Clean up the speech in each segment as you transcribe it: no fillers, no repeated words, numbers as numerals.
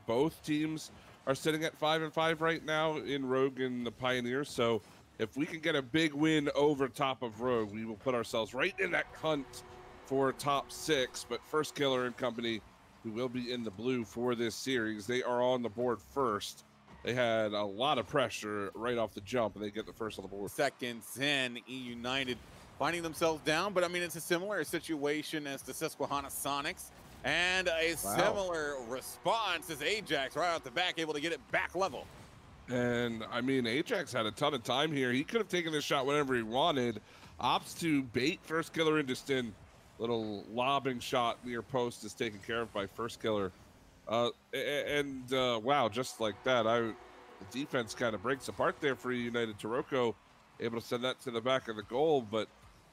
Both teams are sitting at 5-5 right now in Rogue and the Pioneers. So if we can get a big win over top of Rogue, we will put ourselves right in that hunt for top 6. But First Killer and company, who will be in the blue for this series, they are on the board first. They had a lot of pressure right off the jump, and they get the first on the board. Seconds in, eUnited finding themselves down, but I mean, it's a similar situation as the Susquehanna Sonics, and a similar response as Ajax right out the back, able to get it back level. And I mean, Ajax had a ton of time here. He could have taken this shot whenever he wanted. Opts to bait First Killer into Stin. Little lobbing shot near post is taken care of by First Killer. Wow, just like that, the defense kind of breaks apart there for eUnited. Taroko able to send that to the back of the goal. But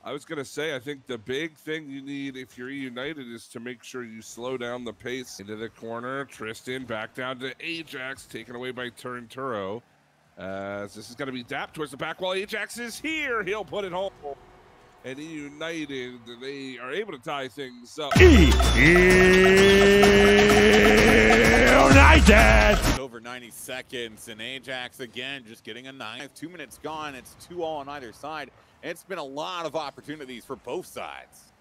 I was going to say, I think the big thing you need if you're eUnited is to make sure you slow down the pace. Into the corner, Tristan back down to Ajax, taken away by Turnturo. As this is going to be Dap towards the back wall. Ajax is here. He'll put it home. And eUnited, they are able to tie things up. eUnited! Over 90 seconds, and Ajax again just getting a 9. 2 minutes gone. It's 2 all on either side. It's been a lot of opportunities for both sides.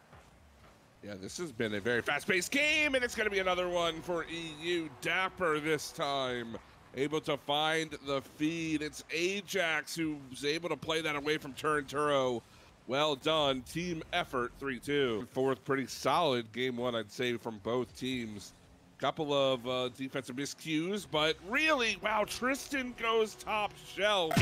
Yeah, this has been a very fast-paced game, and it's going to be another one for EU. Dapper this time, able to find the feed. It's Ajax who's able to play that away from Turnturo. Well done, team effort, 3-2. Fourth, pretty solid game one, I'd say, from both teams. Couple of defensive miscues, but really, wow, Tristan goes top shelf.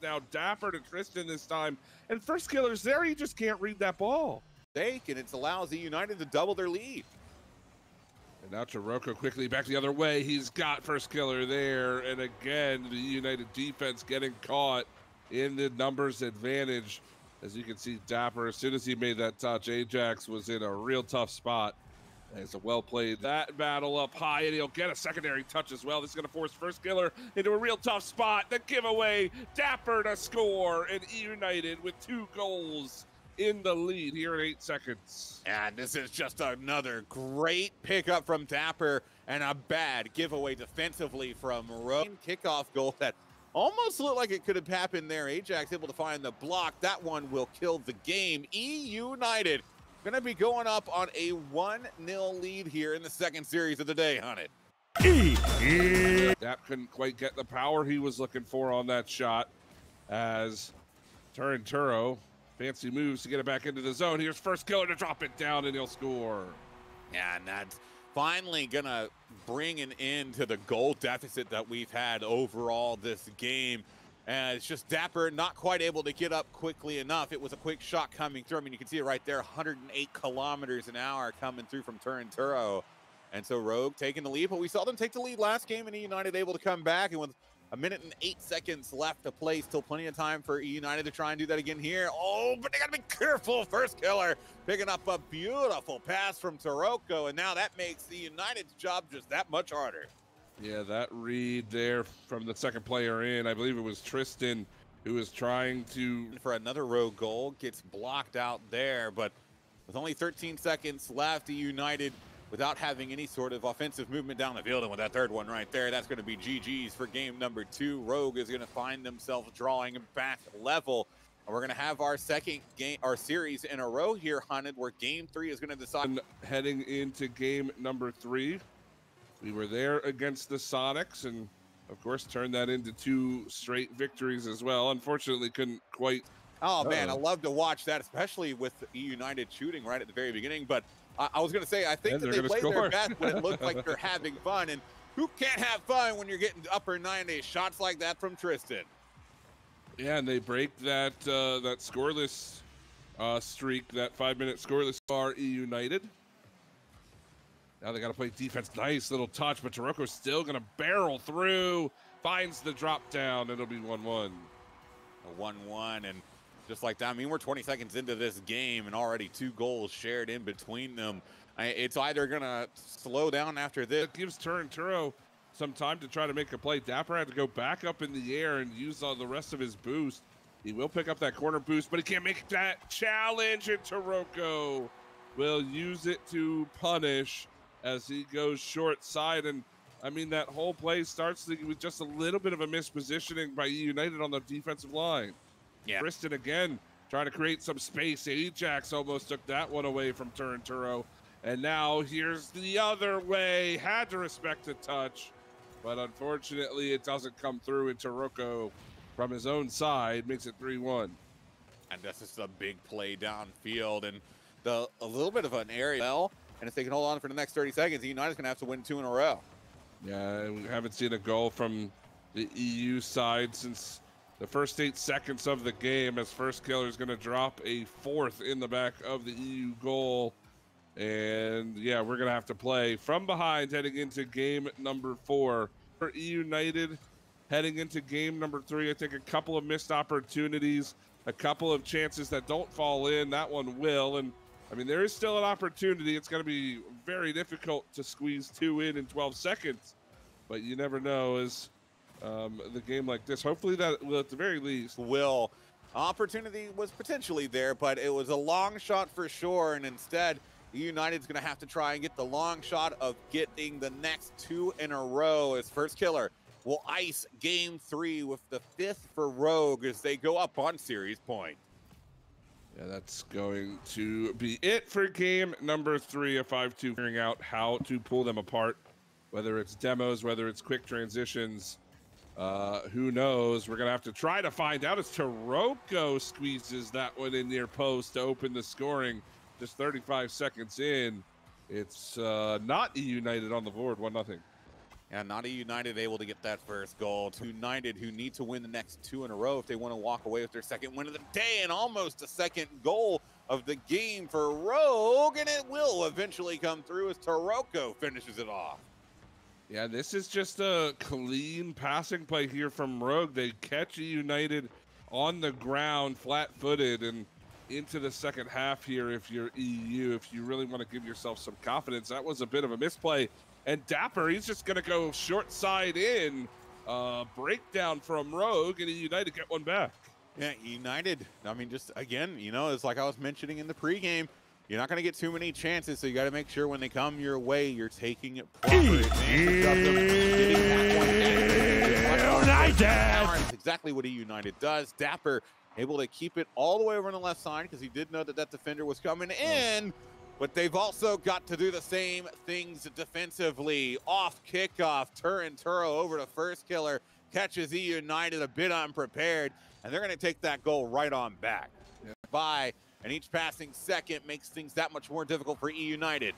Now Dapper to Tristan this time, and First Killer's there, he just can't read that ball. And it allows eUnited to double their lead. And now Taroko quickly back the other way. He's got First Killer there. And again, the United defense getting caught in the numbers advantage. As you can see, Dapper, as soon as he made that touch, Ajax was in a real tough spot. And it's a well played. That battle up high, and he'll get a secondary touch as well. This is going to force First Killer into a real tough spot. The giveaway, Dapper to score, and eUnited with 2 goals in the lead here in 8 seconds. And this is just another great pickup from Dapper and a bad giveaway defensively from Rogue. Kickoff goal that almost looked like it could have happened there. Ajax able to find the block. That one will kill the game. eUnited going to be going up on a 1-0 lead here in the second series of the day, Hunted. Dap couldn't quite get the power he was looking for on that shot as Turnturo fancy moves to get it back into the zone. Here's First Killer to drop it down, and he'll score. Yeah, and that's finally going to bring an end to the goal deficit that we've had overall this game. And it's just Dapper not quite able to get up quickly enough. It was a quick shot coming through. I mean, you can see it right there, 108 kilometers an hour coming through from Turnturo. And so Rogue taking the lead, but we saw them take the lead last game, and eUnited able to come back. And with 1 minute and 8 seconds left to play, still plenty of time for eUnited to try and do that again here. Oh, but they got to be careful. First Killer picking up a beautiful pass from Taroko, and now that makes eUnited's job just that much harder. Yeah, that read there from the second player in, I believe it was Tristan, who was trying to... For another Rogue goal, gets blocked out there, but with only 13 seconds left, eUnited, without having any sort of offensive movement down the field, and with that third one right there, that's going to be GG's for game number 2. Rogue is going to find themselves drawing back level. And we're going to have our second game, our series in a row here, Hunted, where game 3 is going to decide. And heading into game number 3, we were there against the Sonics, and of course turned that into 2 straight victories as well. Unfortunately, couldn't quite. Oh man, I love to watch that, especially with eUnited shooting right at the very beginning. But I was going to say, I think that they played their best when it looked like they're having fun. And who can't have fun when you're getting upper 90 shots like that from Tristan? Yeah, and they break that that scoreless streak, that 5-minute scoreless for eUnited. Now they got to play defense. Nice little touch, but Taroko's still going to barrel through. Finds the drop down. It'll be 1-1. A 1-1, and just like that, I mean, we're 20 seconds into this game and already 2 goals shared in between them. It's either going to slow down after this. It gives Turnturo some time to try to make a play. Dapper had to go back up in the air and use all the rest of his boost. He will pick up that corner boost, but he can't make that challenge, and Taroko will use it to punish as he goes short side. And I mean, that whole play starts with just a little bit of a mispositioning by eUnited on the defensive line. Yeah. Tristan again trying to create some space. Ajax almost took that one away from Turinturo. And now here's the other way. Had to respect the touch, but unfortunately it doesn't come through. And Taroko from his own side makes it 3-1. And that's just a big play downfield and a little bit of an area. And if they can hold on for the next 30 seconds, United's going to have to win 2 in a row. Yeah, we haven't seen a goal from the EU side since the first 8 seconds of the game, as First Killer is going to drop a 4th in the back of the EU goal. And yeah, we're going to have to play from behind heading into game number 4. For eUnited heading into game number 3, I think a couple of missed opportunities, a couple of chances that don't fall in. That one will. And I mean, there is still an opportunity. It's going to be very difficult to squeeze 2 in 12 seconds. But you never know as the game like this. Hopefully that will, at the very least. Opportunity was potentially there, but it was a long shot for sure. And instead, United's going to have to try and get the long shot of getting the next 2 in a row as First Killer will ice game 3 with the 5th for Rogue as they go up on series point. Yeah, that's going to be it for game number 3 of 5-2. Figuring out how to pull them apart, whether it's demos, whether it's quick transitions. Who knows? We're going to have to try to find out as Taroko squeezes that one in near post to open the scoring. Just 35 seconds in. It's not eUnited on the board, 1-0. Yeah, not eUnited able to get that first goal. United who need to win the next 2 in a row if they want to walk away with their second win of the day and almost a second goal of the game for Rogue, and it will eventually come through as Taroko finishes it off. Yeah, this is just a clean passing play here from Rogue. They catch eUnited on the ground, flat-footed, and into the second half here if you're EU, if you really want to give yourself some confidence. That was a bit of a misplay. And Dapper, he's just going to go short side in. Breakdown from Rogue, and United get one back. Yeah, United, I mean, just again, you know, it's like I was mentioning in the pregame, you're not going to get too many chances, so you got to make sure when they come your way, you're taking it proper advantage of them, getting that one. United! That's exactly what eUnited does. Dapper able to keep it all the way over on the left side because he did know that that defender was coming in. But they've also got to do the same things defensively. Off kickoff, Turinturo over to First Killer, catches eUnited a bit unprepared, and they're going to take that goal right on back. By, and each passing second makes things that much more difficult for eUnited.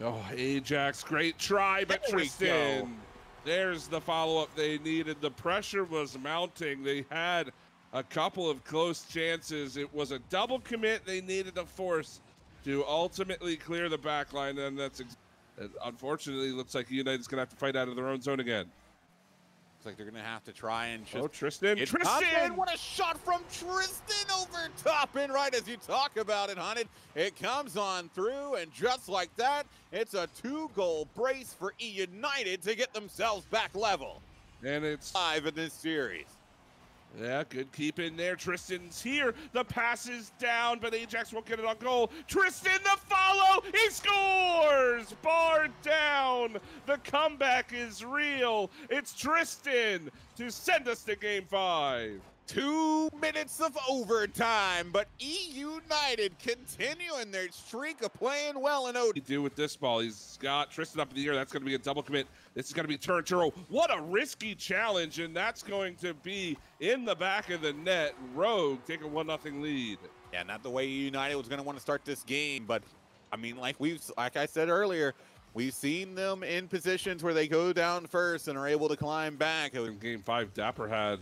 Oh, Ajax, great try, but Tristan, there's the follow-up they needed. The pressure was mounting. They had a couple of close chances. It was a double commit they needed to force to ultimately clear the back line, and that's unfortunately looks like United's gonna have to fight out of their own zone again. Looks like they're gonna have to try and just... Oh, Tristan! Tristan! What a shot from Tristan over top, and right as you talk about it, Hunted, it comes on through, and just like that, it's a 2-goal brace for eUnited to get themselves back level. And it's 5 in this series. Yeah, good keep in there. Tristan's here. The pass is down, but Ajax won't get it on goal. Tristan, the follow. He scores! Bar down. The comeback is real. It's Tristan to send us to game 5. 2 minutes of overtime, but eUnited continuing their streak of playing well in OD. Do with this ball. He's got Tristan up in the air. That's going to be a double commit. This is going to be Turinturo. What a risky challenge, and that's going to be in the back of the net. Rogue take a 1-0 lead. Yeah, not the way United was going to want to start this game, but I mean, like I said earlier, we've seen them in positions where they go down first and are able to climb back. In game 5, Dapper had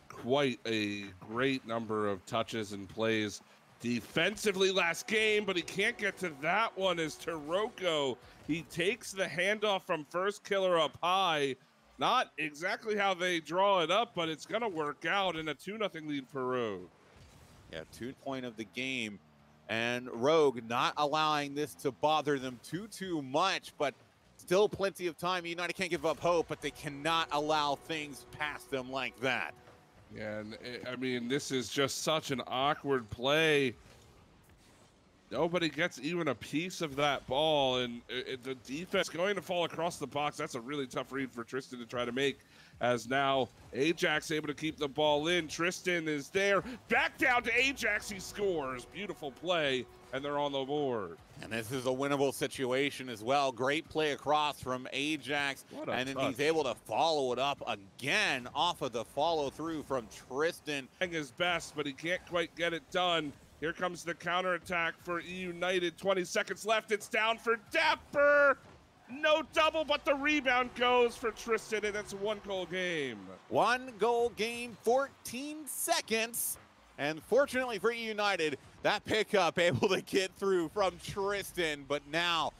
quite a great number of touches and plays defensively last game, but he can't get to that one as Taroko. He takes the handoff from First Killer up high. Not exactly how they draw it up, but it's going to work out in a 2-0 lead for Rogue. Yeah, 2 point of the game, and Rogue not allowing this to bother them too much, but still plenty of time. United can't give up hope, but they cannot allow things past them like that. Yeah, and I mean, this is just such an awkward play. Nobody gets even a piece of that ball, and the defense going to fall across the box. That's a really tough read for Tristan to try to make, as now Ajax able to keep the ball in. Tristan is there. Back down to Ajax. He scores. Beautiful play, and they're on the board. And this is a winnable situation as well. Great play across from Ajax. And then he's able to follow it up again off of the follow-through from Tristan. His best, but he can't quite get it done. Here comes the counterattack for eUnited. 20 seconds left. It's down for Dapper. No double, but the rebound goes for Tristan, and it's a one-goal game. 1-goal game, 14 seconds. And fortunately for eUnited, that pickup able to get through from Tristan, but now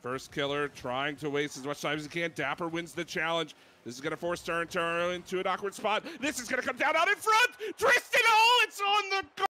first killer trying to waste as much time as he can. Dapper wins the challenge. This is going to force Turn into an awkward spot. This is going to come down out in front. Tristan, oh, it's on the goal.